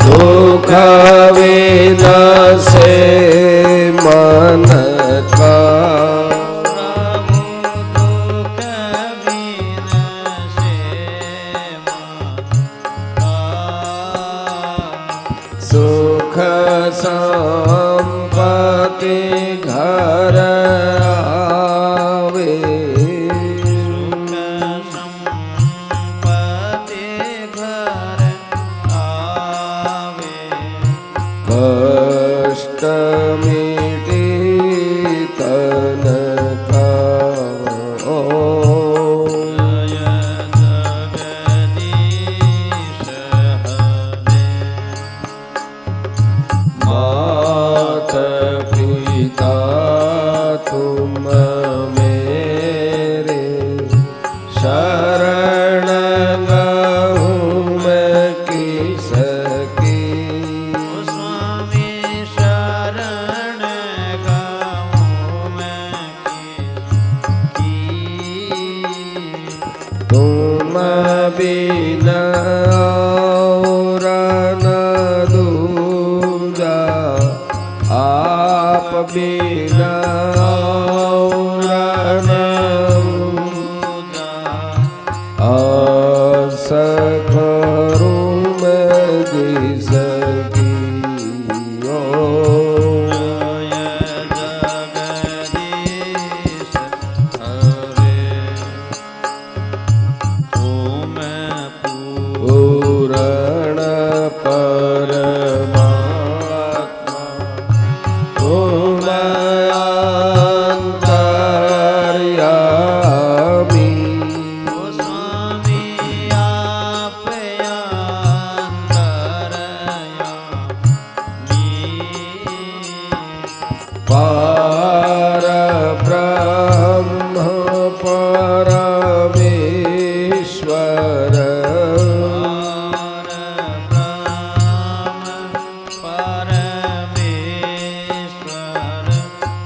दुख विनाशे मन का सुख संपत्ति घर आवे कष्ट मिटे तन का मात पिता तुम मेरे शरण गहूँ मैं किसकी तुम बिना और न दूजा आप बिना और न असखरूं मैं जिसकी पूर्ण परमात्मा तुम अंतर्यामी पार ब्रह्म परमेश्वर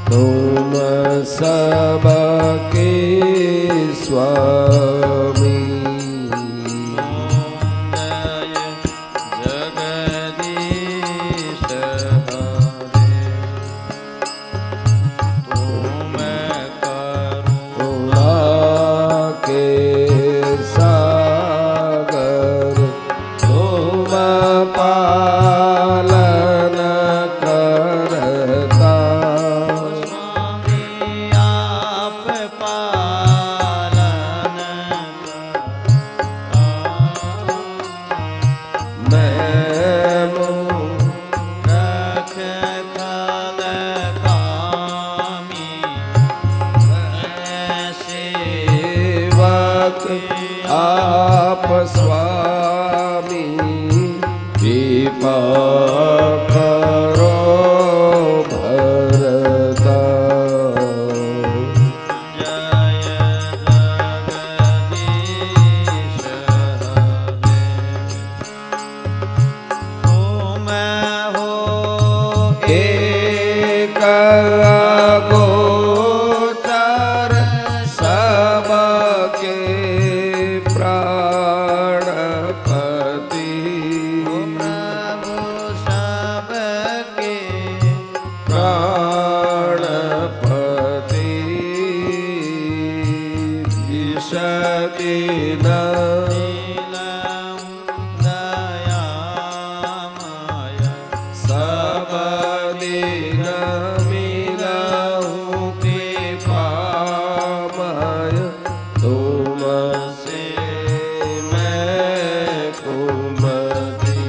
तुम सबके स्वामी जगदीश हरे तुम करुणा के सागर तुम पालन करता आप स्वामी कृपा करो भरता जय जगदीश हरे तुम हो एक गोचर सबके प्राणपति प्रभु सबके प्राणपति विशदिन दयामय सब दिन मिलऊं कृपामय तुम से मैं कुमति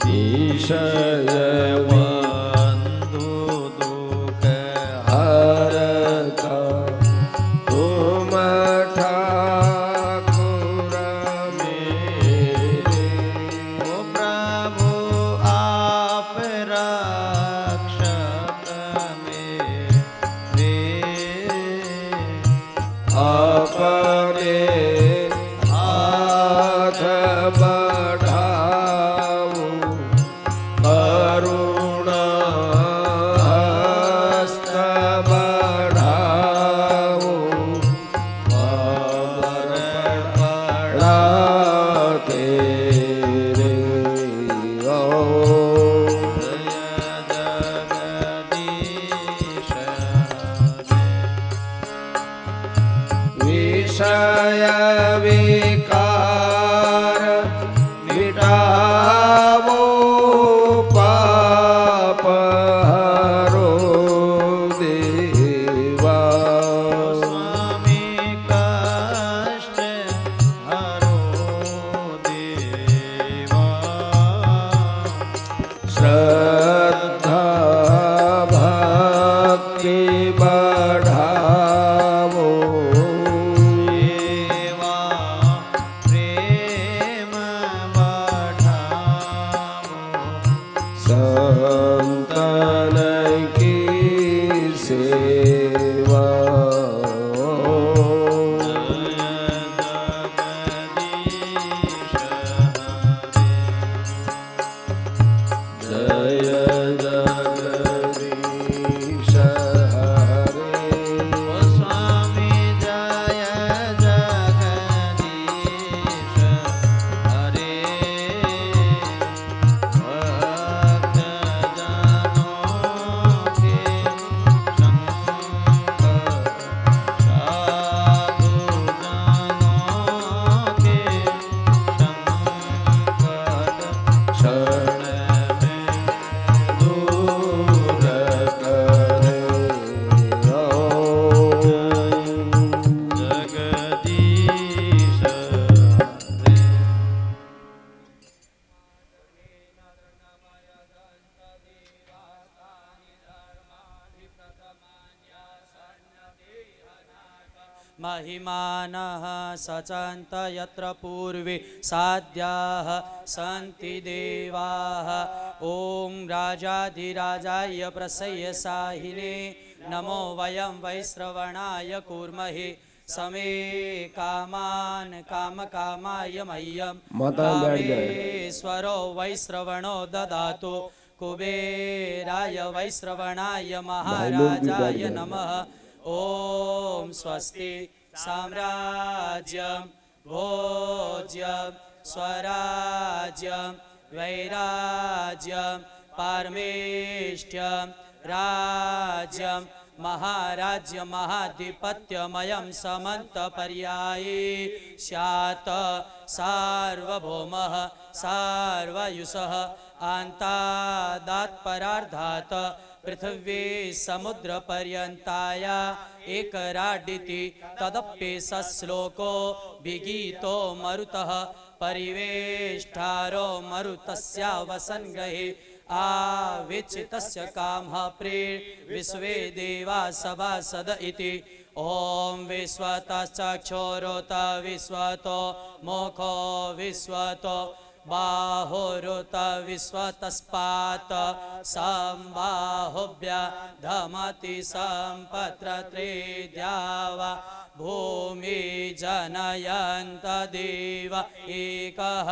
विषय बंधु दुख हरता तुम ठाकुर मेरे ओ प्रभु आप रक्षक मेरे अपने हाथ बढ़ाऊं करुणा हस्त विषय विकार मिटावो पाप हरो देवा स्वामी कष्ट हरो देवा श्रद्धा भक्ति बढ़ावो सेवा प्रेम बढ़ावो संतन की सेवा जय जगदीश हरे जय जगदीश हरे ओ स्वामी जय जगदीश हरे भक्त जनों के संकट साधु जनों के संकट क्षण में दूर करे जगदीश महिमानः सचन्त यत्र पूर्वे साध्याः सन्ति देवाः ॐ राजाधिराजाय प्रसय्यसाहिने नमो वयं वैश्रवणाय कुर्महे समे कामान् कामकामाय मह्यं माता बैठ जाए। कामेश्वरो वैश्रवणो ददातु कुबेराय वैश्रवणाय महाराजाय नमः ॐ स्वस्ति साम्राज्यं भोज्यं स्वराज्यं वैराज्यं पारमेष्ठ्यं राज्यं महाराज्य महाधिपत्यमयं समन्तपर्यायी स्यात् सार्वभौमः सार्वयुषः अन्तादात्परार्धात् पृथिवी समुद्रपर्यन्ताया एकराडिति तदप्येष श्लोको विगीतो मरुतः परिवेष्टारो मरुतस्यावसन्गहे आविचितस्य कामः विश्वे देवा सभासद इति ॐ विश्वतश्चक्षुरोत विश्वतो मुखो विश्वतो बाहुरुत विश्वतस्पात् संबाहुभ्यधमति सम्पत्रत्रे द्यावा भूमि जनयन्त देव एकः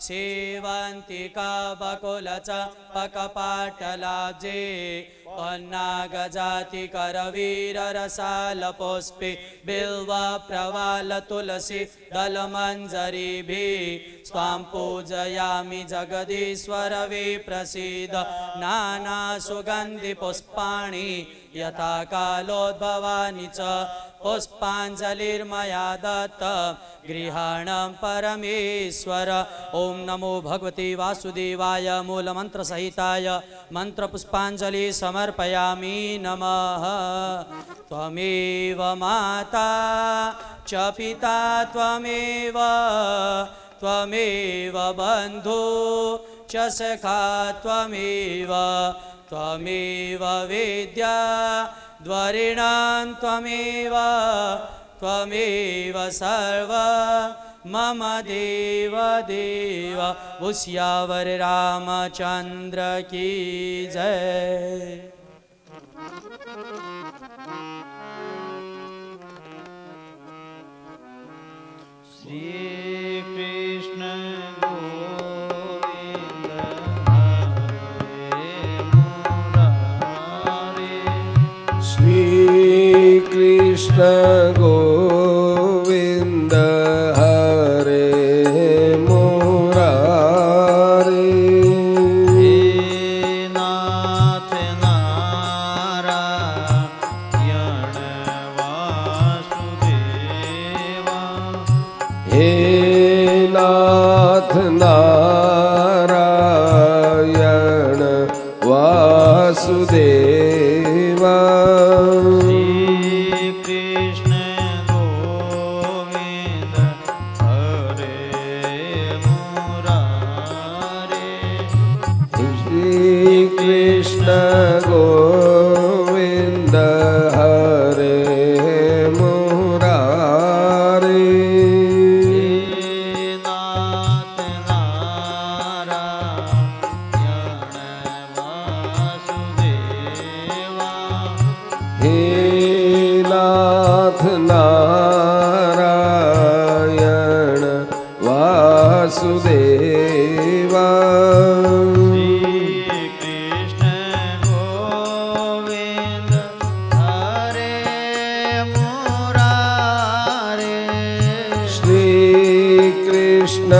सेवन्तिका बकुलच पकपाटलाब्जे पन्नागजाति करवीररसालपुष्पे बिल्व प्रवाल तुलसी दलमञ्जरीभिः स्वां पूजयामि जगदीश्वर विप्रसीद नाना सुगन्धि पुष्पाणि यथा कालोद्भवानि च पुष्पाञ्जलिर्मया दत्त गृहाणं परमेश्वर ओम नमो भगवते वासुदेवाय मूलमन्त्रसहिताय मन्त्रपुष्पाञ्जलि समर्पयामि नमः त्वमेव माता च पिता त्वमेव त्वमेव बन्धु च सखा त्वमेव त्वमेव वेद्या द्वरिणां त्वमेव त्वमेव सर्व मम देव देव उस्यावर रामचंद्र की जय। श्री कृष्ण गोविंद हरे मुरारे श्री कृष्ण गोविंद हरे मुरारे हे नाथ नारायण वासुदेवा हरे मुरारे नाथ नारायण वासुदेवा हे नाथ नारायण वासुदेवा श्री कृष्ण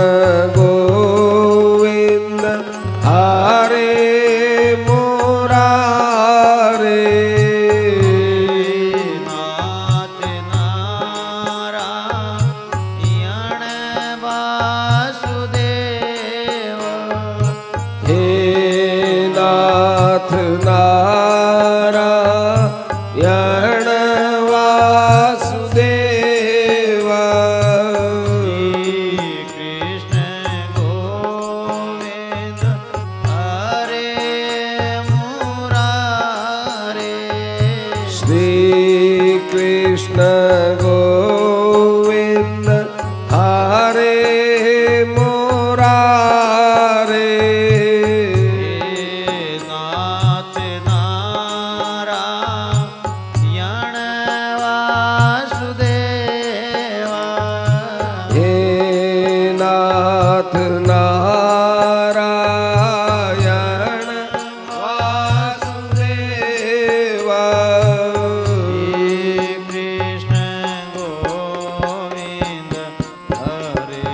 गोविंद हरे मुरारे श्री कृष्ण गोविंद हरे मुरारे नाथ नारायण वासुदेवा हे नाथ नारायण वासुदेवा कृष्ण गोविंद हरे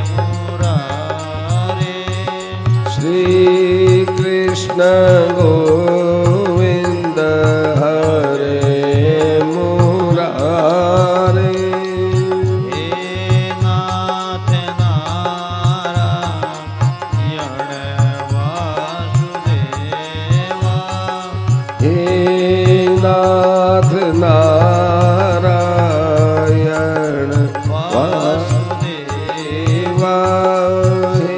मुरारे श्री कृष्ण गोविंद हरे मुरारे हे नाथ नारायण वासुदेवा हे नाथ नारायण वासुदेवा हे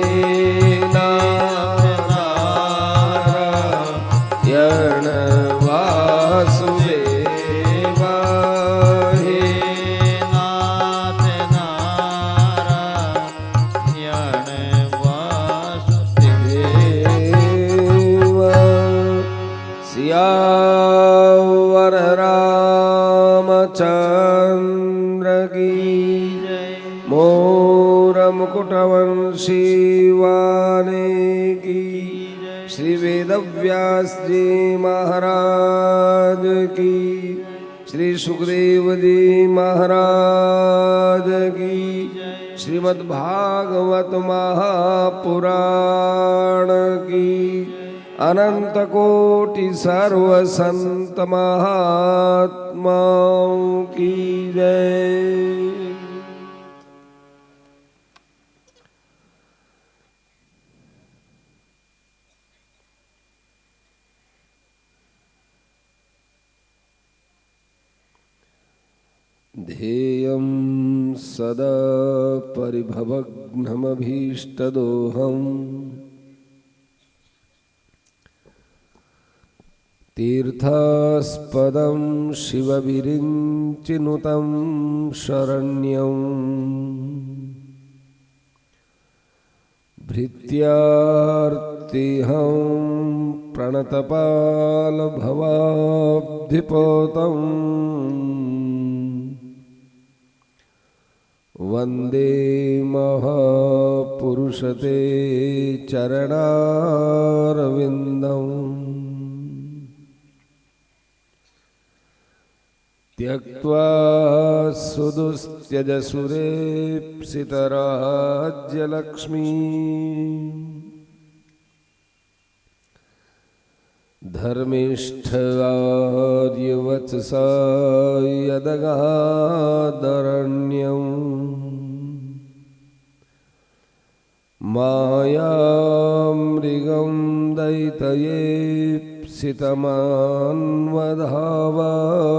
नाथ नारायण वासुदेवा हे नाथ नारायण वासुदेवा सियावर रामचंद्र की जय मोर मुकुटवंशी वाने की श्री वेदव्यास जी महाराज की श्री सुखदेव जी महाराज की श्रीमद्भागवत महापुराण की अनंत कोटि सर्व संत महात्माओं की जय। ध्येयं सदा परिभवग्नमभीष्टदोहम् तीर्थास्पदं शिवविरिञ्चिनुतं शरण्यं भृत्यार्तिहं प्रणतपालभवाब्धिपोतम् वन्दे महापुरुषते चरणारविन्दम् त्यक्त्वा सुदुस्त्यजसुरेप्सितराज्यलक्ष्मी धर्मिष्ठवार्यवचसा यदगादरण्यम् मायामृगं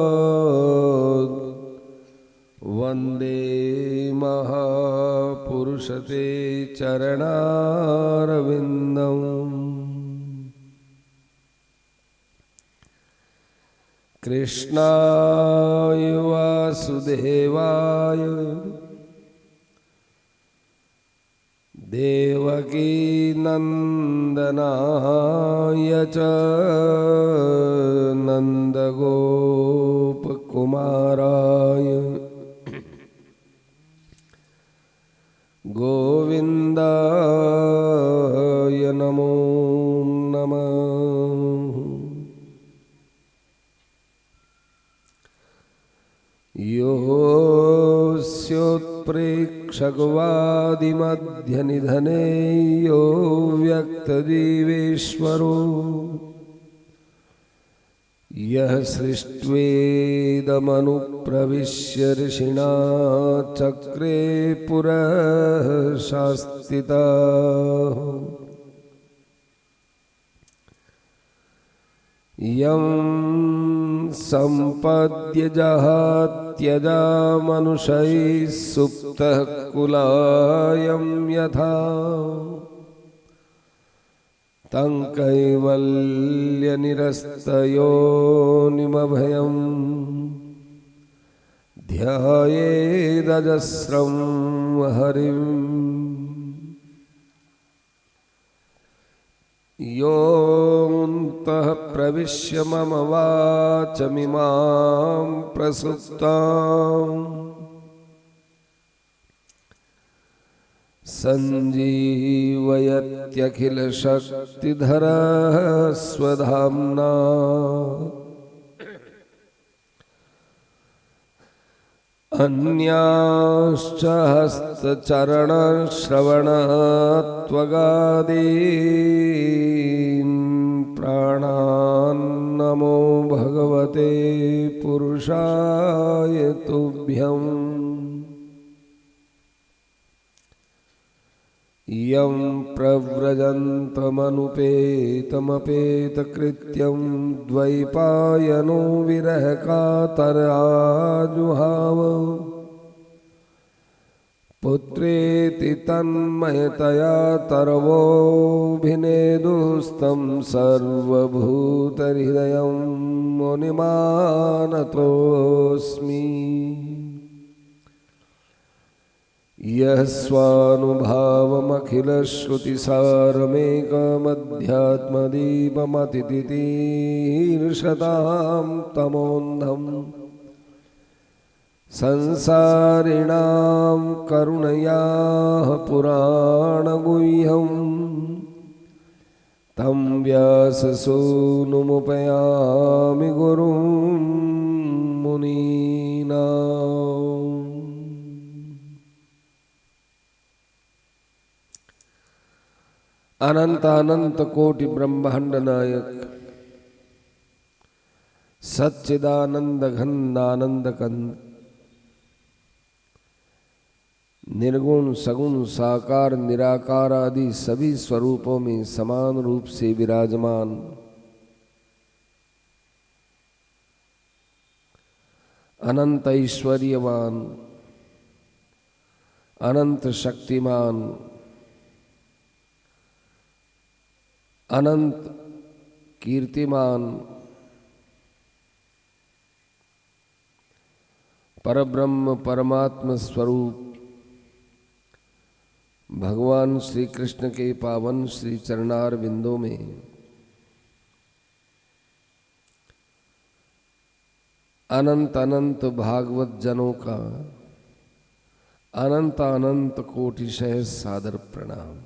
दैतयेप्सितमान्वधावात् वन्दे महापुरुषते चरणारविन्दम् कृष्णाय वासुदेवाय देवकी नंदनाय च नंदगोपकुमाराय गोविन्दाय नमो नमः। योऽस्योत्प्रेक्षकवादिमध्यनिधने यो व्यक्तजीवेश्वरो यः सृष्ट्वेदमनुप्रविश्य ऋषिणा चक्रे पुरः शास्तितः यं सम्पद्य जहात्यजा मनुष्यैः सुप्तः कुलायं यथा तं कैवल्यनिरस्तयोनिमभयं ध्यायेदजस्रं हरिम्। योऽन्तः प्रविश्य मम वाचमिमां प्रसुप्ताम् सञ्जीवयत्यखिलशक्तिधरः स्वधाम्ना अन्यांश्च हस्तचरणश्रवणत्वगादीन् प्राणान्नमो भगवते पुरुषाय तुभ्यम्। यं प्रव्रजन्तमनुपेतमपेतकृत्यं द्वैपायनो विरहकातराजुहाव पुत्रेति तन्मयतया तरवोऽभिनेदुस्तं सर्वभूतहृदयं मुनिमानतोऽस्मि। यः स्वानुभावमखिलश्रुतिसारमेकमध्यात्मदीपमतितितीर्षतां तमोन्धम् संसारिणां करुणयाः पुराणगुह्यं तं व्याससूनुमुपयामि गुरुं मुनीनाम्। अनंत अनंत कोटि ब्रह्मांड नायक सच्चिदानंद घन आनंद कंद निर्गुण सगुण साकार निराकार आदि सभी स्वरूपों में समान रूप से विराजमान अनंत ऐश्वर्यवान अनंत शक्तिमान अनंत कीर्तिमान परब्रह्म परमात्म स्वरूप भगवान श्री कृष्ण के पावन श्री चरणार बिंदों में अनंत अनंत भागवत जनों का अनंत अनंत कोटिशः सादर प्रणाम।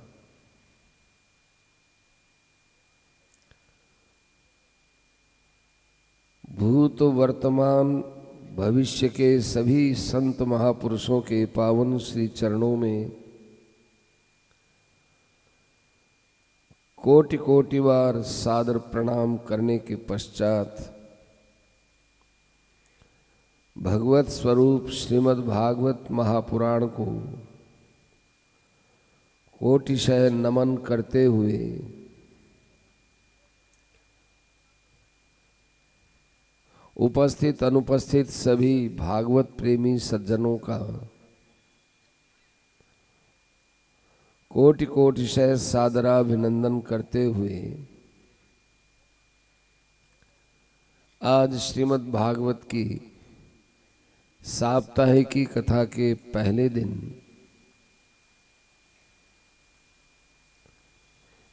भूत वर्तमान भविष्य के सभी संत महापुरुषों के पावन श्री चरणों में कोटि कोटि बार सादर प्रणाम करने के पश्चात भगवत स्वरूप श्रीमद् भागवत महापुराण को कोटिशः नमन करते हुए उपस्थित अनुपस्थित सभी भागवत प्रेमी सज्जनों का कोटि कोटिशः सादराभिनंदन करते हुए आज श्रीमद् भागवत की साप्ताहिकी कथा के पहले दिन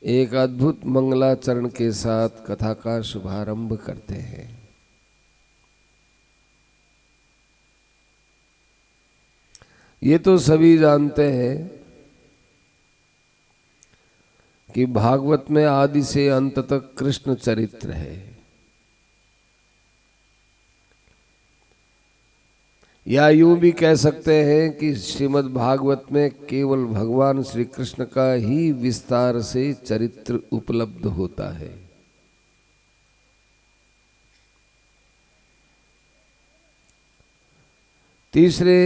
एक अद्भुत मंगलाचरण के साथ कथा का शुभारंभ करते हैं। ये तो सभी जानते हैं कि भागवत में आदि से अंत तक कृष्ण चरित्र है। या यूं भी कह सकते हैं कि श्रीमद् भागवत में केवल भगवान श्री कृष्ण का ही विस्तार से चरित्र उपलब्ध होता है। तीसरे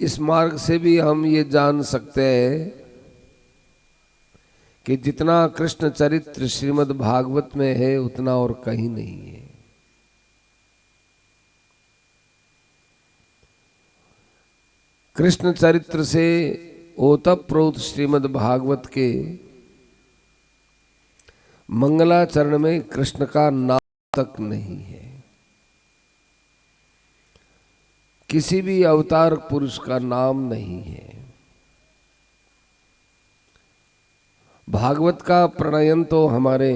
इस मार्ग से भी हम ये जान सकते हैं कि जितना कृष्ण चरित्र श्रीमद् भागवत में है उतना और कहीं नहीं है। कृष्ण चरित्र से ओतप्रोत श्रीमद् भागवत के मंगलाचरण में कृष्ण का नाम तक नहीं है। किसी भी अवतार पुरुष का नाम नहीं है। भागवत का प्रणयन तो हमारे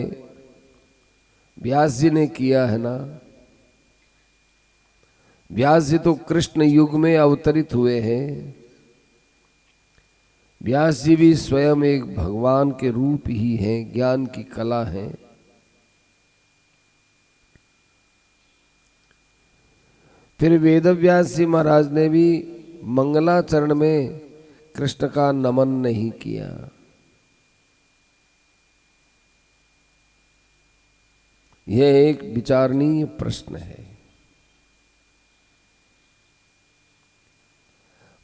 व्यास जी ने किया है ना। व्यास जी तो कृष्ण युग में अवतरित हुए हैं। व्यास जी भी स्वयं एक भगवान के रूप ही हैं, ज्ञान की कला है। फिर वेदव्यास जी महाराज ने भी मंगलाचरण में कृष्ण का नमन नहीं किया। यह एक विचारणीय प्रश्न है।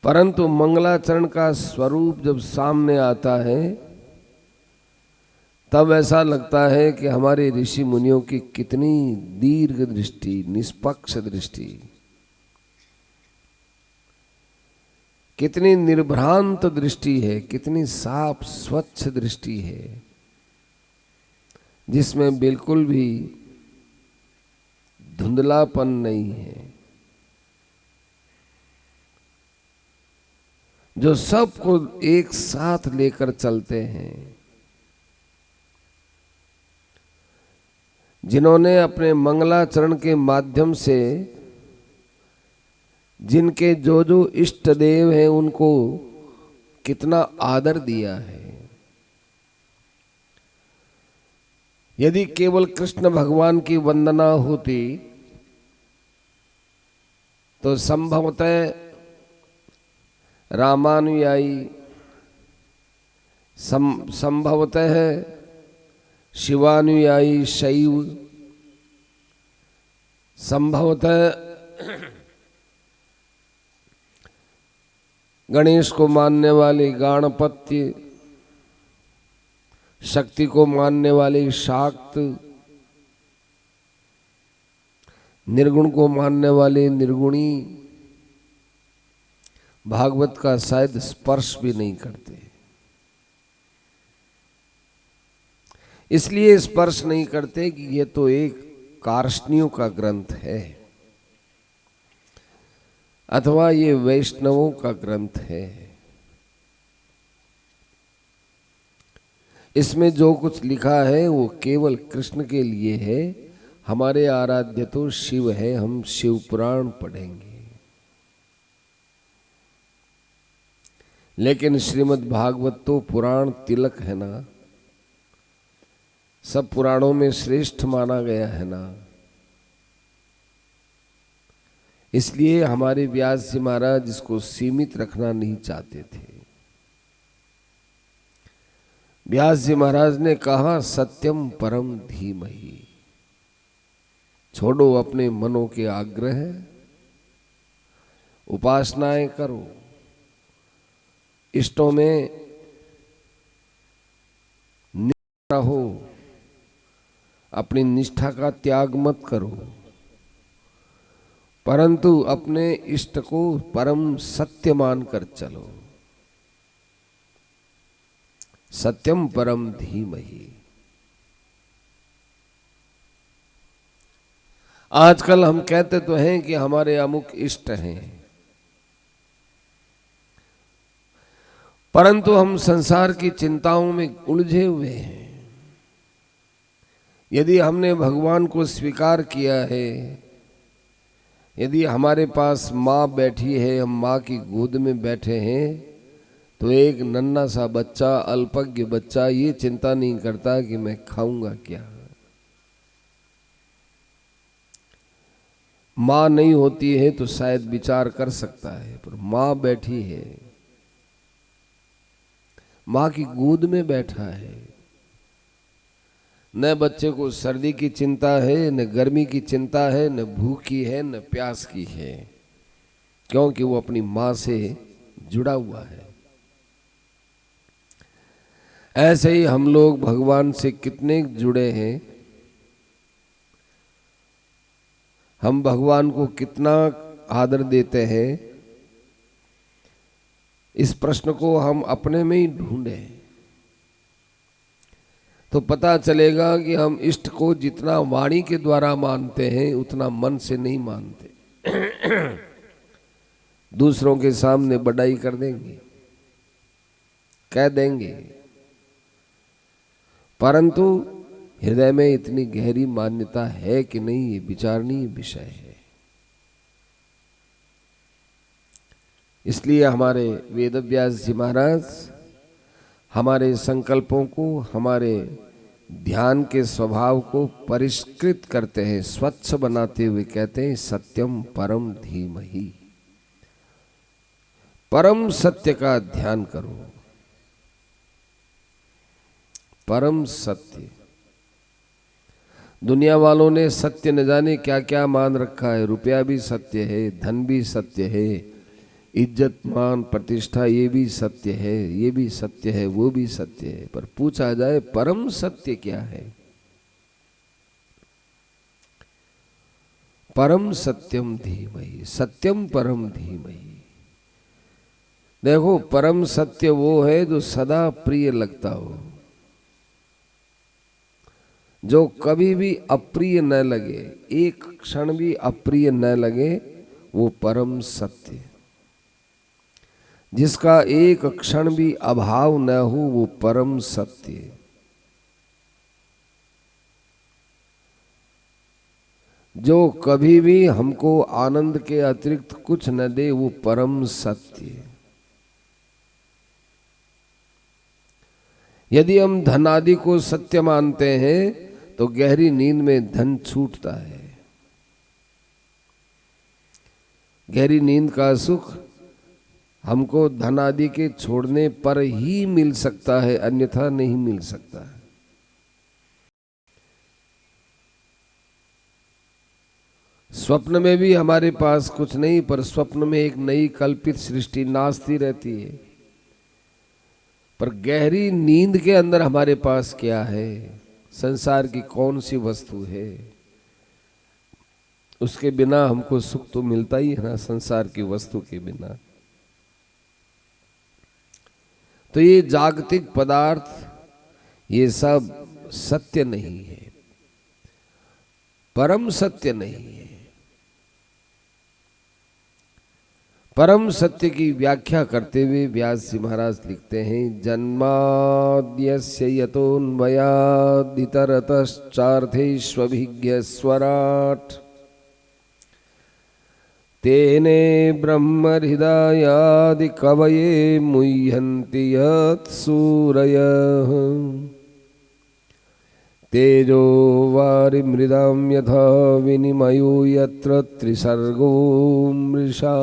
परंतु मंगलाचरण का स्वरूप जब सामने आता है तब ऐसा लगता है कि हमारे ऋषि मुनियों की कितनी दीर्घ दृष्टि, निष्पक्ष दृष्टि, कितनी निर्भ्रांत दृष्टि है, कितनी साफ स्वच्छ दृष्टि है, जिसमें बिल्कुल भी धुंधलापन नहीं है, जो सबको एक साथ लेकर चलते हैं, जिन्होंने अपने मंगलाचरण के माध्यम से जिनके जो जो इष्ट देव हैं उनको कितना आदर दिया है। यदि केवल कृष्ण भगवान की वंदना होती तो संभवतः रामानुयायी, संभवतः शिवानुयायी शैव, संभवतः गणेश को मानने वाले गाणपत्य, शक्ति को मानने वाले शाक्त, निर्गुण को मानने वाले निर्गुणी भागवत का शायद स्पर्श भी नहीं करते। इसलिए स्पर्श नहीं करते कि ये तो एक कार्ष्णियों का ग्रंथ है अथवा ये वैष्णवों का ग्रंथ है। इसमें जो कुछ लिखा है वो केवल कृष्ण के लिए है। हमारे आराध्य तो शिव है, हम शिव पुराण पढ़ेंगे। लेकिन श्रीमद् भागवत तो पुराण तिलक है ना, सब पुराणों में श्रेष्ठ माना गया है ना। इसलिए हमारे व्यास जी महाराज इसको सीमित रखना नहीं चाहते थे। व्यास जी महाराज ने कहा सत्यम परम धीमहि, छोड़ो अपने मनों के आग्रह, उपासनाएं करो, इष्टों में निष्ठा रहो, अपनी निष्ठा का त्याग मत करो, परंतु अपने इष्ट को परम सत्य मानकर चलो। सत्यम परम धीमहि। आजकल हम कहते तो हैं कि हमारे अमुक इष्ट हैं, परंतु हम संसार की चिंताओं में उलझे हुए हैं। यदि हमने भगवान को स्वीकार किया है, यदि हमारे पास माँ बैठी है, हम माँ की गोद में बैठे हैं, तो एक नन्हा सा बच्चा, अल्पज्ञ बच्चा, ये चिंता नहीं करता कि मैं खाऊंगा क्या। माँ नहीं होती है तो शायद विचार कर सकता है, पर माँ बैठी है, माँ की गोद में बैठा है। न बच्चे को सर्दी की चिंता है, न गर्मी की चिंता है, न भूख की है, न प्यास की है, क्योंकि वो अपनी माँ से जुड़ा हुआ है। ऐसे ही हम लोग भगवान से कितने जुड़े हैं, हम भगवान को कितना आदर देते हैं, इस प्रश्न को हम अपने में ही ढूंढें तो पता चलेगा कि हम इष्ट को जितना वाणी के द्वारा मानते हैं उतना मन से नहीं मानते। दूसरों के सामने बड़ाई कर देंगे, कह देंगे, परंतु हृदय में इतनी गहरी मान्यता है कि नहीं, ये विचारणीय विषय है। इसलिए हमारे वेदव्यास जी महाराज हमारे संकल्पों को, हमारे ध्यान के स्वभाव को परिष्कृत करते हैं, स्वच्छ बनाते हुए कहते हैं सत्यम परम धीमहि। परम सत्य का ध्यान करो, परम सत्य। दुनिया वालों ने सत्य न जाने क्या क्या मान रखा है। रुपया भी सत्य है, धन भी सत्य है, इज्जत मान प्रतिष्ठा ये भी सत्य है, ये भी सत्य है, वो भी सत्य है, पर पूछा जाए परम सत्य क्या है? परम सत्यम धीमहि, सत्यम परम धीमहि। देखो, परम सत्य वो है जो सदा प्रिय लगता हो, जो कभी भी अप्रिय न लगे, एक क्षण भी अप्रिय न लगे, वो परम सत्य। जिसका एक क्षण भी अभाव न हो, वो परम सत्य। जो कभी भी हमको आनंद के अतिरिक्त कुछ न दे, वो परम सत्य। यदि हम धन आदि को सत्य मानते हैं तो गहरी नींद में धन छूटता है। गहरी नींद का सुख हमको धन आदि के छोड़ने पर ही मिल सकता है, अन्यथा नहीं मिल सकता है। स्वप्न में भी हमारे पास कुछ नहीं, पर स्वप्न में एक नई कल्पित सृष्टि नाचती रहती है। पर गहरी नींद के अंदर हमारे पास क्या है, संसार की कौन सी वस्तु है, उसके बिना हमको सुख तो मिलता ही है ना, संसार की वस्तु के बिना। तो ये जागतिक पदार्थ, ये सब सत्य नहीं है, परम सत्य नहीं है। परम सत्य की व्याख्या करते हुए व्यास जी महाराज लिखते हैं, जन्माद्यस्य यतोऽन्वयादितरतश्चार्थेष्वभिज्ञ स्वराट् तेने ब्रह्म हृदयादि कवये मुह्यन्ति यत्सूरयः तेजो वारिमृदां यथा विनिमयो यत्र त्रिसर्गो मृषा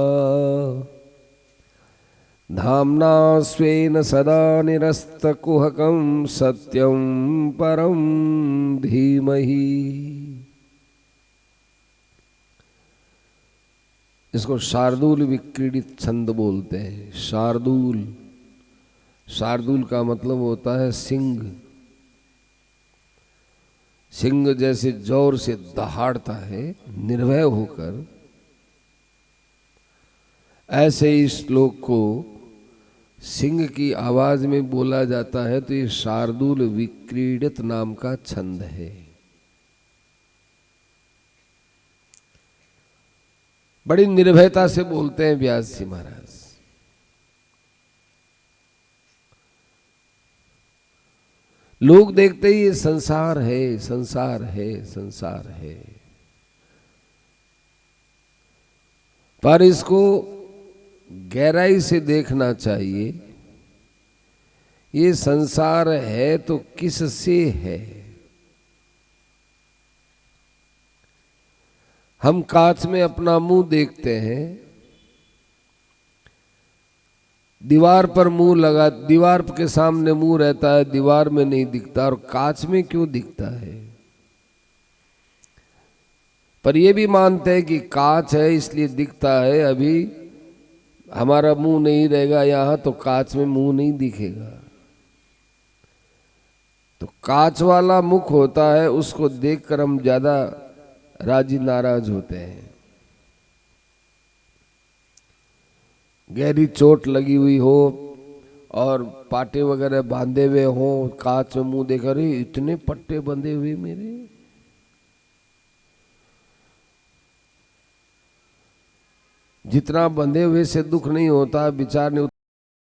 धाम्ना स्वेन सदा निरस्तकुहकं सत्यं परं धीमहि। इसको शार्दूल विक्रीडित छंद बोलते हैं। शार्दूल, शार्दूल का मतलब होता है सिंह। सिंह जैसे जोर से दहाड़ता है निर्भय होकर, ऐसे इस श्लोक को सिंह की आवाज में बोला जाता है। तो ये शार्दूल विक्रीडित नाम का छंद है। बड़ी निर्भयता से बोलते हैं व्यास जी महाराज। लोग देखते ही ये संसार है, संसार है, संसार है, पर इसको गहराई से देखना चाहिए। ये संसार है तो किससे है? हम कांच में अपना मुंह देखते हैं, दीवार पर मुंह लगा, दीवार के सामने मुंह रहता है, दीवार में नहीं दिखता, और कांच में क्यों दिखता है? पर ये भी मानते हैं कि कांच है इसलिए दिखता है, अभी हमारा मुंह नहीं रहेगा यहां तो कांच में मुंह नहीं दिखेगा। तो कांच वाला मुख होता है, उसको देखकर हम ज्यादा राजी नाराज होते हैं। गहरी चोट लगी हुई हो और पाटे वगैरह बांधे हुए हो, कांच में मुंह देखा, अरे इतने पट्टे बंधे हुए मेरे, जितना बंधे हुए से दुख नहीं होता, विचार नहीं,